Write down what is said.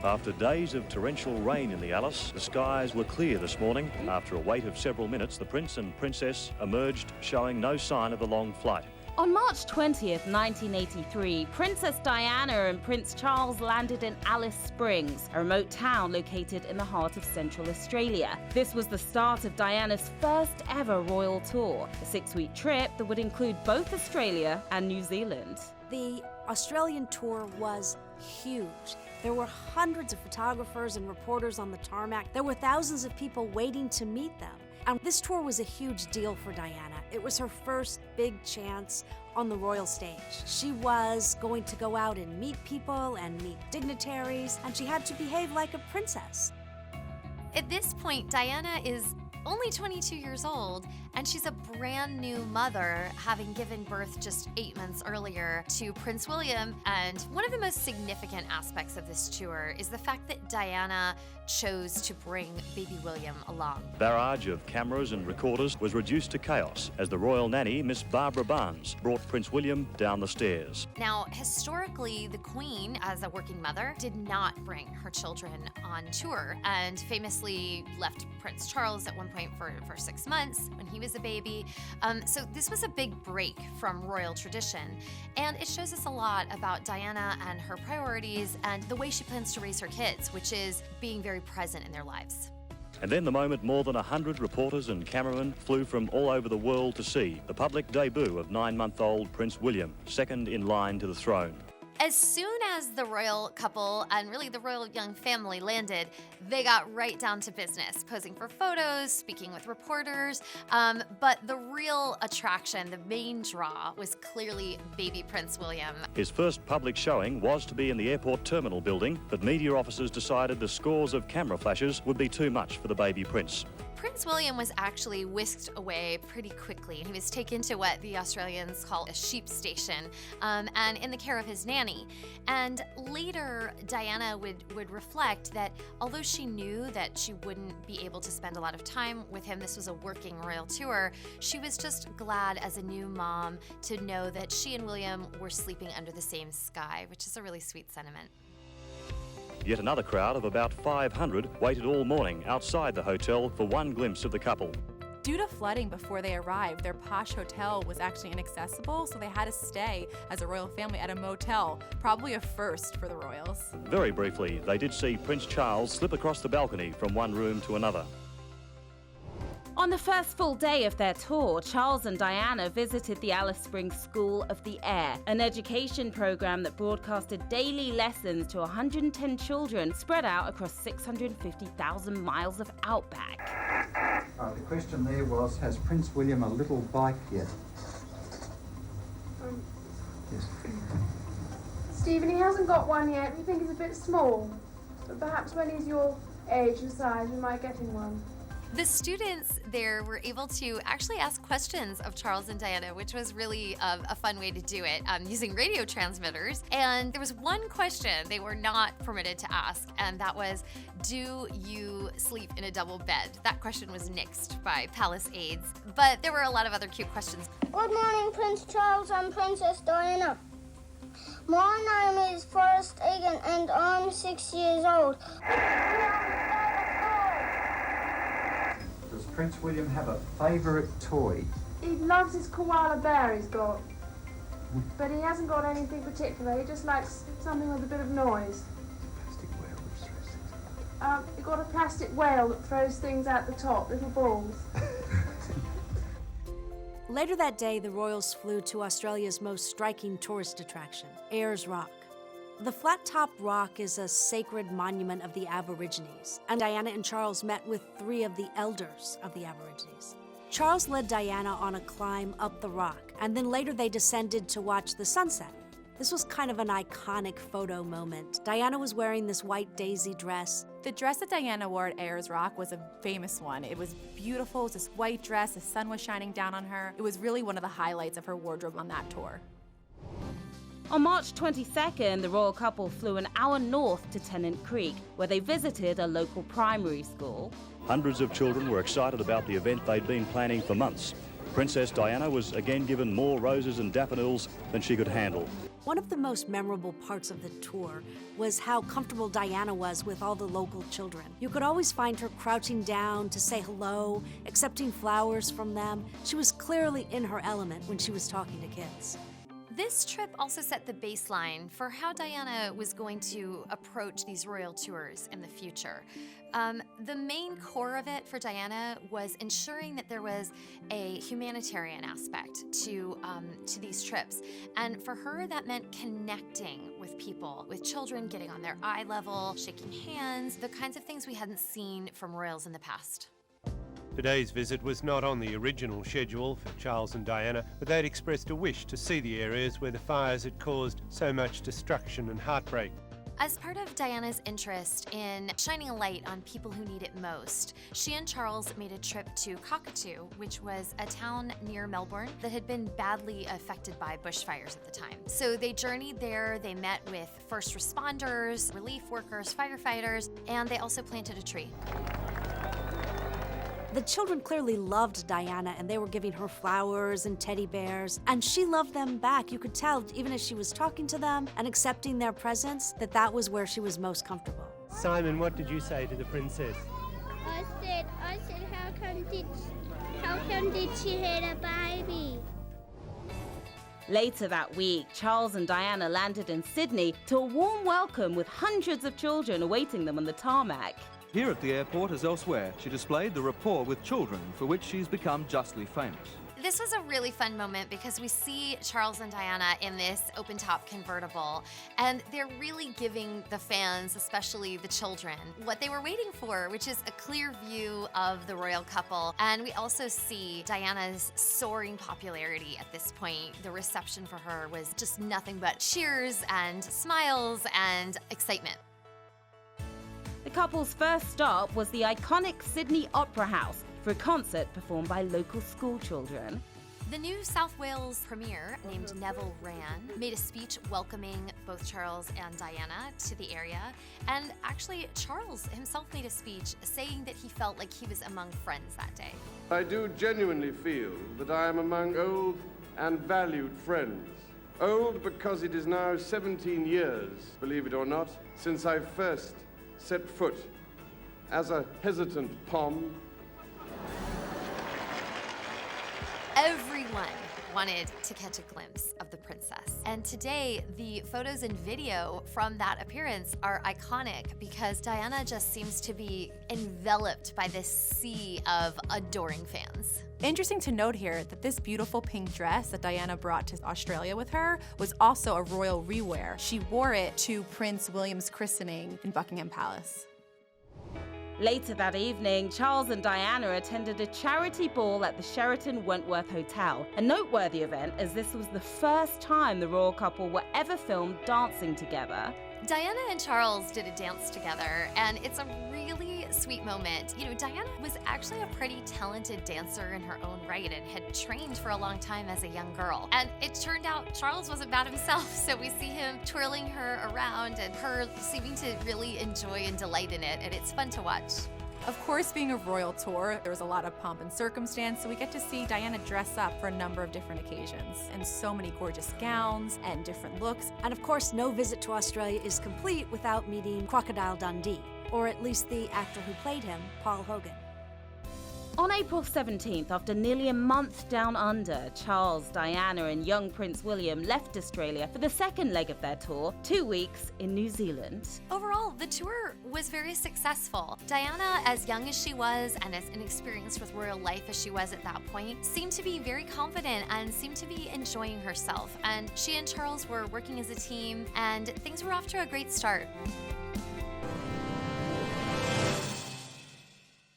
After days of torrential rain in the Alice, the skies were clear this morning. After a wait of several minutes, the Prince and Princess emerged, showing no sign of the long flight. On March 20th, 1983, Princess Diana and Prince Charles landed in Alice Springs, a remote town located in the heart of Central Australia. This was the start of Diana's first ever royal tour, a 6-week trip that would include both Australia and New Zealand. The Australian tour was huge. There were hundreds of photographers and reporters on the tarmac. There were thousands of people waiting to meet them. And this tour was a huge deal for Diana. It was her first big chance on the royal stage. She was going to go out and meet people and meet dignitaries, and she had to behave like a princess. At this point, Diana is only 22 years old, and she's a brand new mother, having given birth just 8 months earlier to Prince William. And one of the most significant aspects of this tour is the fact that Diana chose to bring baby William along. The barrage of cameras and recorders was reduced to chaos as the royal nanny, Miss Barbara Barnes, brought Prince William down the stairs. Now, historically, the Queen, as a working mother, did not bring her children on tour, and famously left Prince Charles at one point for 6 months when he was a baby. So this was a big break from royal tradition, and it shows us a lot about Diana and her priorities and the way she plans to raise her kids, which is being very present in their lives. And then the moment more than 100 reporters and cameramen flew from all over the world to see the public debut of 9-month-old Prince William, second in line to the throne. As soon as the royal couple and really the royal young family landed, they got right down to business, posing for photos, speaking with reporters. But the real attraction, the main draw, was clearly baby Prince William. His first public showing was to be in the airport terminal building, but media officers decided the scores of camera flashes would be too much for the baby prince. Prince William was actually whisked away pretty quickly. He was taken to what the Australians call a sheep station, and in the care of his nanny. And later, Diana would reflect that although she knew that she wouldn't be able to spend a lot of time with him, this was a working royal tour, she was just glad as a new mom to know that she and William were sleeping under the same sky, which is a really sweet sentiment. Yet another crowd of about 500 waited all morning outside the hotel for one glimpse of the couple. Due to flooding before they arrived, their posh hotel was actually inaccessible, so they had to stay as a royal family at a motel, probably a first for the royals. Very briefly, they did see Prince Charles slip across the balcony from one room to another. On the first full day of their tour, Charles and Diana visited the Alice Springs School of the Air, an education program that broadcasted daily lessons to 110 children spread out across 650,000 miles of outback. The question there was, has Prince William a little bike yet? Yes. Stephen, he hasn't got one yet. We think he's a bit small. But perhaps when he's your age and size, we might get him one. The students there were able to actually ask questions of Charles and Diana, which was really a fun way to do it, using radio transmitters. And there was one question they were not permitted to ask, and that was, do you sleep in a double bed? That question was nixed by palace aides, but there were a lot of other cute questions. Good morning, Prince Charles and Princess Diana. My name is Forrest Egan, and I'm 6 years old. Does Prince William have a favourite toy? He loves his koala bear he's got. But he hasn't got anything particular. He just likes something with a bit of noise. Plastic whale which throws things out. He got a plastic whale that throws things out the top, little balls. Later that day, the royals flew to Australia's most striking tourist attraction, Ayers Rock. The flat-top rock is a sacred monument of the Aborigines, and Diana and Charles met with 3 of the elders of the Aborigines. Charles led Diana on a climb up the rock, and then later they descended to watch the sunset. This was kind of an iconic photo moment. Diana was wearing this white daisy dress. The dress that Diana wore at Ayers Rock was a famous one. It was beautiful, it was this white dress, the sun was shining down on her. It was really one of the highlights of her wardrobe on that tour. On March 22nd, the royal couple flew an hour north to Tennant Creek, where they visited a local primary school. Hundreds of children were excited about the event they'd been planning for months. Princess Diana was again given more roses and daffodils than she could handle. One of the most memorable parts of the tour was how comfortable Diana was with all the local children. You could always find her crouching down to say hello, accepting flowers from them. She was clearly in her element when she was talking to kids. This trip also set the baseline for how Diana was going to approach these royal tours in the future. The main core of it for Diana was ensuring that there was a humanitarian aspect to these trips. And for her, that meant connecting with people, with children getting on their eye level, shaking hands, the kinds of things we hadn't seen from royals in the past. Today's visit was not on the original schedule for Charles and Diana, but they'd expressed a wish to see the areas where the fires had caused so much destruction and heartbreak. As part of Diana's interest in shining a light on people who need it most, she and Charles made a trip to Cockatoo, which was a town near Melbourne that had been badly affected by bushfires at the time. So they journeyed there, they met with first responders, relief workers, firefighters, and they also planted a tree. The children clearly loved Diana, and they were giving her flowers and teddy bears, and she loved them back. You could tell, even as she was talking to them and accepting their presence, that that was where she was most comfortable. Simon, what did you say to the princess? I said, how come did she hit a baby? Later that week, Charles and Diana landed in Sydney to a warm welcome with hundreds of children awaiting them on the tarmac. Here at the airport, as elsewhere, she displayed the rapport with children for which she's become justly famous. This was a really fun moment because we see Charles and Diana in this open-top convertible, and they're really giving the fans, especially the children, what they were waiting for, which is a clear view of the royal couple. And we also see Diana's soaring popularity at this point. The reception for her was just nothing but cheers and smiles and excitement. The couple's first stop was the iconic Sydney Opera House for a concert performed by local school children. The New South Wales Premier, named Neville Wran, made a speech welcoming both Charles and Diana to the area. And actually, Charles himself made a speech saying that he felt like he was among friends that day. I do genuinely feel that I am among old and valued friends. Old because it is now 17 years, believe it or not, since I first set foot as a hesitant pom. Everyone wanted to catch a glimpse of the princess. And today, the photos and video from that appearance are iconic because Diana just seems to be enveloped by this sea of adoring fans. Interesting to note here that this beautiful pink dress that Diana brought to Australia with her was also a royal rewear. She wore it to Prince William's christening in Buckingham Palace. Later that evening, Charles and Diana attended a charity ball at the Sheraton Wentworth Hotel, a noteworthy event as this was the first time the royal couple were ever filmed dancing together. Diana and Charles did a dance together, and it's a really sweet moment. You know, Diana was actually a pretty talented dancer in her own right and had trained for a long time as a young girl. And it turned out Charles wasn't bad himself, so we see him twirling her around and her seeming to really enjoy and delight in it, and it's fun to watch. Of course, being a royal tour, there was a lot of pomp and circumstance, so we get to see Diana dress up for a number of different occasions, and so many gorgeous gowns and different looks. And of course, no visit to Australia is complete without meeting Crocodile Dundee, or at least the actor who played him, Paul Hogan. On April 17th, after nearly a month down under, Charles, Diana and young Prince William left Australia for the second leg of their tour, 2 weeks in New Zealand. Overall, the tour was very successful. Diana, as young as she was and as inexperienced with royal life as she was at that point, seemed to be very confident and seemed to be enjoying herself. And she and Charles were working as a team, and things were off to a great start.